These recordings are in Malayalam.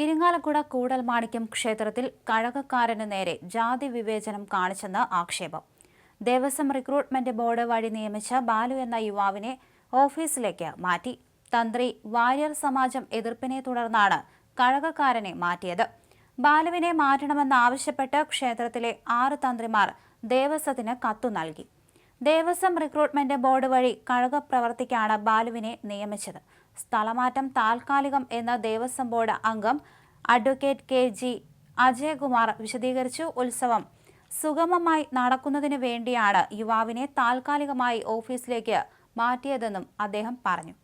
ഇരിങ്ങാലക്കുട കൂടൽമാണിക്യം ക്ഷേത്രത്തിൽ കഴകക്കാരന് നേരെ ജാതി വിവേചനം കാണിച്ചെന്ന് ആക്ഷേപം. ദേവസ്വം റിക്രൂട്ട്മെന്റ് ബോർഡ് വഴി നിയമിച്ച ബാലു എന്ന യുവാവിനെ ഓഫീസിലേക്ക് മാറ്റി. തന്ത്രി വാര്യർ സമാജം എതിർപ്പിനെ തുടർന്നാണ് കഴകക്കാരനെ മാറ്റിയത്. ബാലുവിനെ മാറ്റണമെന്നാവശ്യപ്പെട്ട് ക്ഷേത്രത്തിലെ 6 തന്ത്രിമാർ ദേവസ്വത്തിന് കത്തു നൽകി. ദേവസ്വം റിക്രൂട്ട്മെന്റ് ബോർഡ് വഴി കഴക പ്രവർത്തിക്കാണ് ബാലുവിനെ നിയമിച്ചത്. സ്ഥലമാറ്റം താൽക്കാലികം എന്ന ദേവസ്വം ബോർഡ് അംഗം അഡ്വക്കേറ്റ് കെ.ജി. അജയകുമാർ വിശദീകരിച്ചു. ഉത്സവം സുഗമമായി നടക്കുന്നതിന് വേണ്ടിയാണ് യുവാവിനെ താൽക്കാലികമായി ഓഫീസിലേക്ക് മാറ്റിയതെന്നും അദ്ദേഹം പറഞ്ഞു.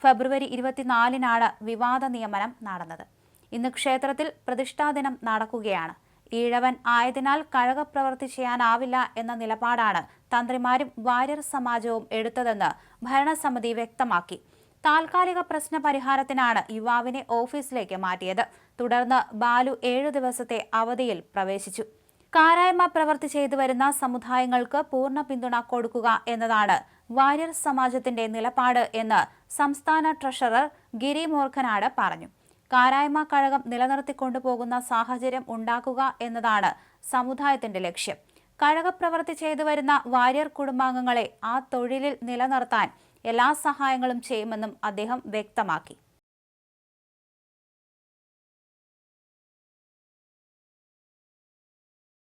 ഫെബ്രുവരി 24-നാണ് വിവാദ നിയമനം നടന്നത്. ഇന്ന് ക്ഷേത്രത്തിൽ പ്രതിഷ്ഠാദിനം നടക്കുകയാണ്. ഈഴവൻ ആയതിനാൽ കഴക പ്രവൃത്തി ചെയ്യാനാവില്ല എന്ന നിലപാടാണ് തന്ത്രിമാരും വാര്യർ സമാജവും എടുത്തതെന്ന് ഭരണസമിതി വ്യക്തമാക്കി. താൽക്കാലിക പ്രശ്ന പരിഹാരത്തിനാണ് യുവാവിനെ ഓഫീസിലേക്ക് മാറ്റിയത്. തുടർന്ന് ബാലു 7 ദിവസത്തെ അവധിയിൽ പ്രവേശിച്ചു. കാരായ്മ പ്രവൃത്തി ചെയ്തു വരുന്ന സമുദായങ്ങൾക്ക് പൂർണ്ണ പിന്തുണ കൊടുക്കുക എന്നതാണ് വാര്യർ സമാജത്തിന്റെ നിലപാട് എന്ന് സംസ്ഥാന ട്രഷറർ ഗിരി മൂർഖനാട് പറഞ്ഞു. കാരായ്മ കഴകം നിലനിർത്തിക്കൊണ്ടുപോകുന്ന സാഹചര്യം ഉണ്ടാക്കുക എന്നതാണ് സമുദായത്തിന്റെ ലക്ഷ്യം. കഴക പ്രവൃത്തി ചെയ്തു വരുന്ന വാര്യർ കുടുംബാംഗങ്ങളെ ആ തൊഴിലിൽ നിലനിർത്താൻ എല്ലാ സഹായങ്ങളും ചെയ്യുമെന്നും അദ്ദേഹം വ്യക്തമാക്കി.